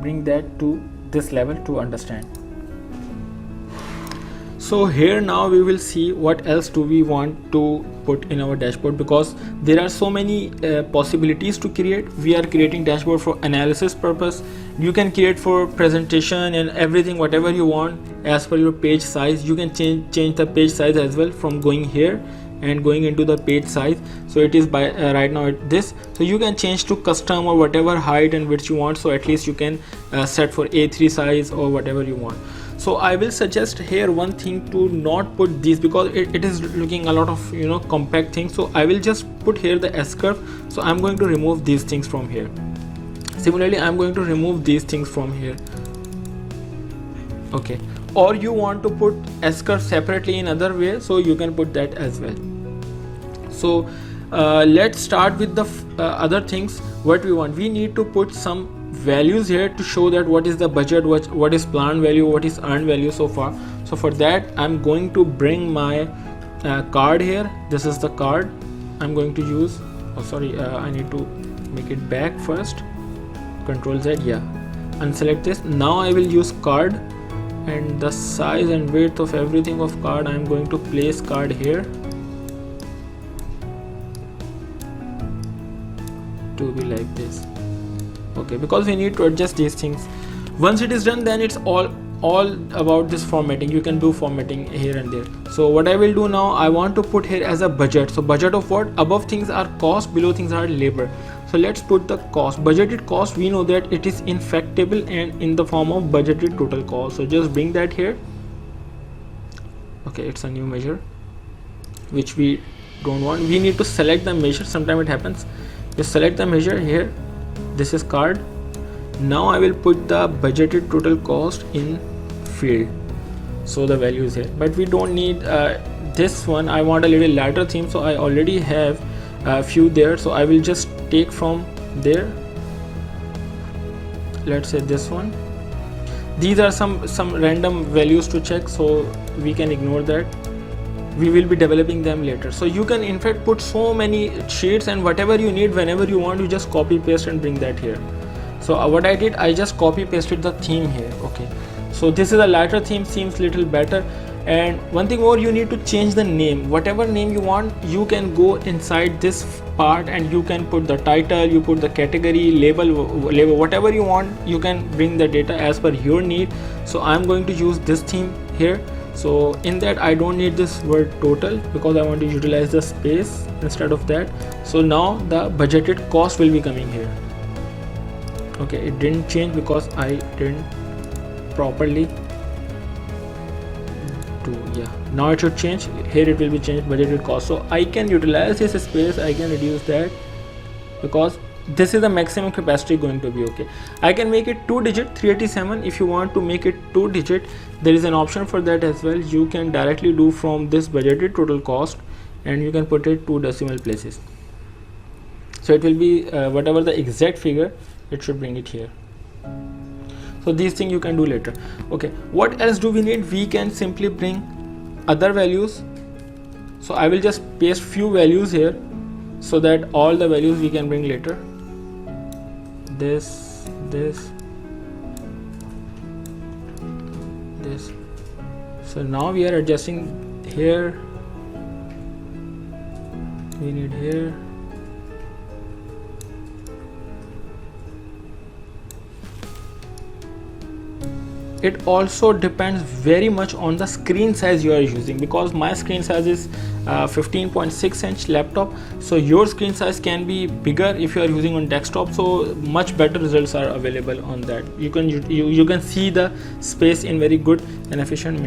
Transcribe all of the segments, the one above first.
bring that to this level to understand. So here now we will see what else do we want to put in our dashboard, because there are so many possibilities to create. We are creating dashboard for analysis purpose. You can create for presentation and everything, whatever you want as per your page size. You can change the page size as well from going here and going into the page size. So it is by right now this, so you can change to custom or whatever height and width you want. So at least you can set for A3 size or whatever you want. So I will suggest here one thing, to not put these, because it is looking a lot of compact things. So I will just put here the S curve. So I'm going to remove these things from here. Similarly, I'm going to remove these things from here. Okay, or you want to put S curve separately in other way, so you can put that as well. So let's start with the other things. What we want, we need to put some values here to show that what is the budget, what is planned value, what is earned value so far. So for that I'm going to bring my card here. This is the card I'm going to use. I need to make it back first. Control Z, yeah, unselect this. Now I will use card, and the size and width of everything of card, I'm going to place card here to be like this. Okay, because we need to adjust these things. Once it is done, then it's all about this formatting. You can do formatting here and there. So what I will do now, I want to put here as a budget. So budget of what? Above things are cost, below things are labor. So let's put the cost. Budgeted cost, we know that it is infactable and in the form of budgeted total cost. So just bring that here. Okay, it's a new measure which we don't want. We need to select the measure. Sometimes it happens. Just select the measure here. This is card. Now I will put the budgeted total cost in field, so the value is here, but we don't need this one. I want a little lighter theme, so I already have a few there, so I will just take from there. Let's say this one. These are some random values to check, so we can ignore that. We will be developing them later. So you can in fact put so many sheets, and whatever you need, whenever you want, you just copy paste and bring that here. So what I did, I just copy pasted the theme here. Okay, so this is a lighter theme, seems little better. And one thing more, you need to change the name. Whatever name you want, you can go inside this part and you can put the title, you put the category, label, whatever you want. You can bring the data as per your need. So I'm going to use this theme here. So in that I don't need this word total, because I want to utilize the space instead of that. So now the budgeted cost will be coming here. Okay, it didn't change because I didn't properly do. Yeah, now it should change. Here it will be changed, budgeted cost. So I can utilize this space, I can reduce that, because this is the maximum capacity going to be. Okay, I can make it 2-digit 387. If you want to make it 2-digit, there is an option for that as well. You can directly do from this budgeted total cost, and you can put it 2 decimal places. So it will be whatever the exact figure, it should bring it here. So these things you can do later. Okay, what else do we need? We can simply bring other values. So I will just paste few values here, so that all the values we can bring later. This. So now we are adjusting here. We need here. It also depends very much on the screen size you are using, because my screen size is 15.6 inch laptop, so your screen size can be bigger if you are using on desktop. So much better results are available on that. You can see the space in very good and efficient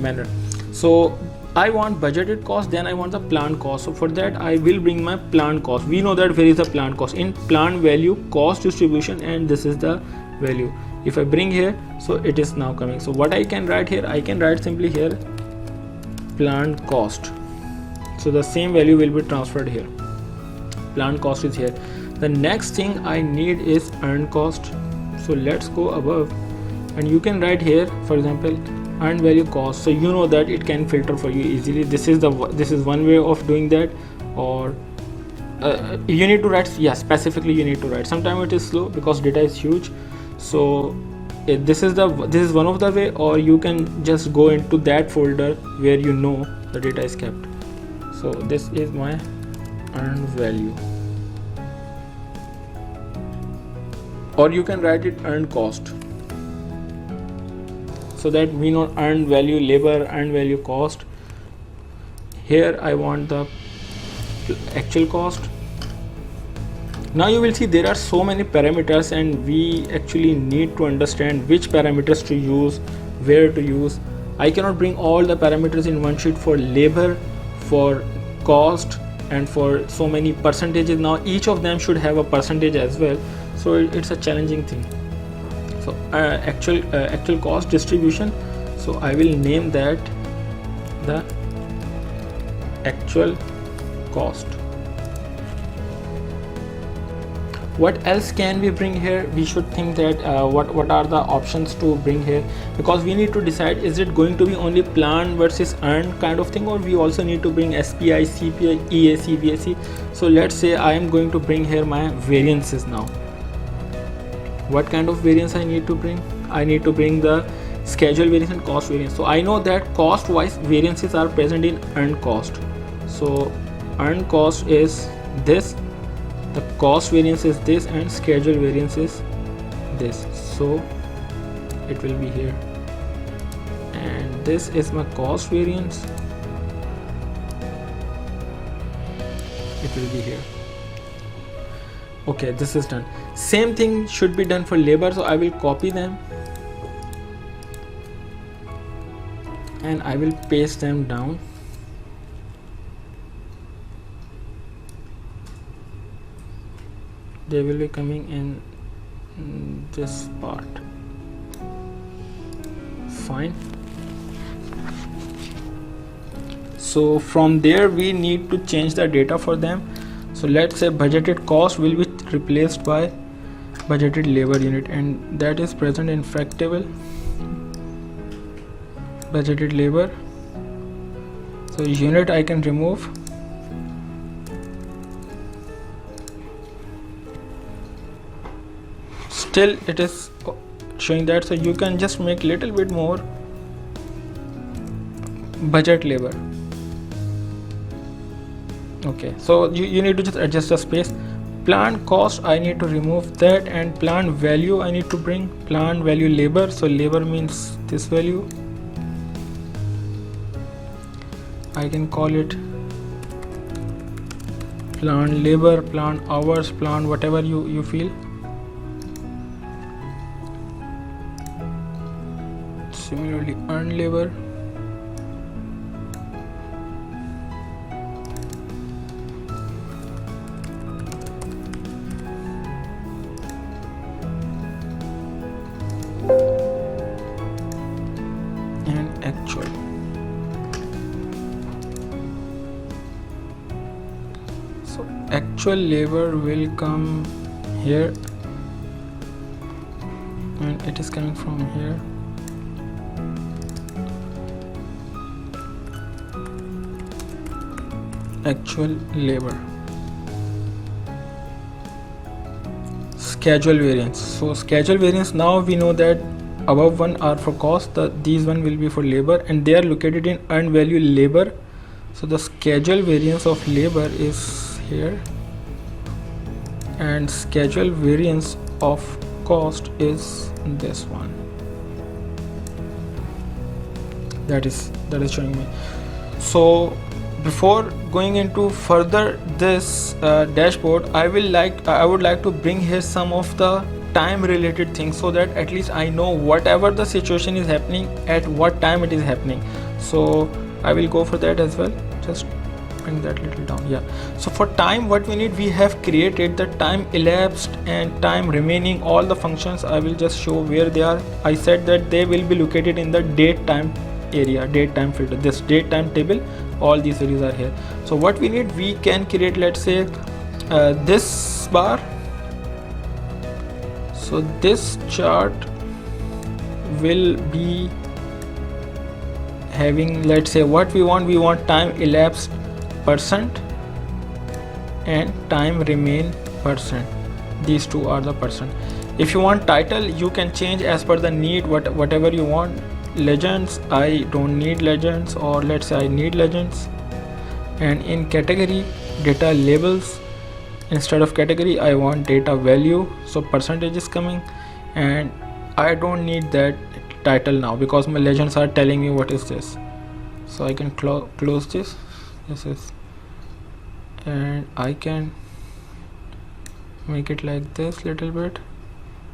manner. So I want budgeted cost, then I want the planned cost. So for that I will bring my planned cost. We know that where is the planned cost? In planned value, cost distribution, and this is the value. If I bring here, so it is now coming. So what I can write here, I can write simply here planned cost. So the same value will be transferred here. Planned cost is here. The next thing I need is earned cost. So let's go above, and you can write here, for example, earned value cost. So you know that it can filter for you easily. This is one way of doing that. Or you need to write, yeah, specifically you need to write. Sometimes it is slow because data is huge. So this is one of the way, or you can just go into that folder where you know the data is kept. So this is my earned value, or you can write it earned cost, so that we know earned value labor, earned value cost. Here I want the actual cost. Now you will see there are so many parameters, and we actually need to understand which parameters to use, where to use. I cannot bring all the parameters in one sheet for labor, for cost, and for so many percentages. Now each of them should have a percentage as well, so it's a challenging thing. So actual cost distribution, so I will name that the actual cost. What else can we bring here? We should think that what are the options to bring here, because we need to decide, is it going to be only plan versus earn kind of thing, or we also need to bring SPI, CPI, EAC, VAC. So let's say I am going to bring here my variances. Now what kind of variance I need to bring? I need to bring the schedule variance and cost variance. So I know that cost wise variances are present in earned cost. So earned cost is this, the cost variance is this, and schedule variance is this. So it will be here, and this is my cost variance, it will be here. Okay, this is done. Same thing should be done for labor, so I will copy them and I will paste them down. They will be coming in this part. Fine. So from there we need to change the data for them. So let's say budgeted cost will be replaced by budgeted labor unit, and that is present in fact table. Budgeted labor, so unit I can remove. Still it is showing that, so you can just make little bit more budget labor. Okay, so you need to just adjust the space. Planned cost I need to remove that, and planned value I need to bring planned value labor. So labor means this value, I can call it planned labor, planned hours, planned whatever you feel. Similarly earned labor, and actual. So actual labor will come here, and it is coming from here. Actual labor. Schedule variance. So schedule variance, now we know that above one are for cost, these one will be for labor, and they are located in earned value labor. So the schedule variance of labor is here, and schedule variance of cost is this one. That is showing me. So before going into further this dashboard, I would like to bring here some of the time related things, so that at least I know whatever the situation is happening, at what time it is happening. So I will go for that as well. Just bring that little down. Yeah, so for time, what we need, we have created the time elapsed and time remaining, all the functions. I will just show where they are. I said that they will be located in the date time area, date time filter, this date time table, all these values are here. So what we need, we can create, let's say this bar. So this chart will be having, let's say what we want time elapsed percent and time remain percent. These two are the percent, If you want title, you can change as per the need, whatever you want. Legends, I don't need legends, or let's say I need legends. And in category, data labels, instead of category I want data value, so percentage is coming. And I don't need that title now because my legends are telling me what is this. So I can close this. This is, and I can make it like this little bit.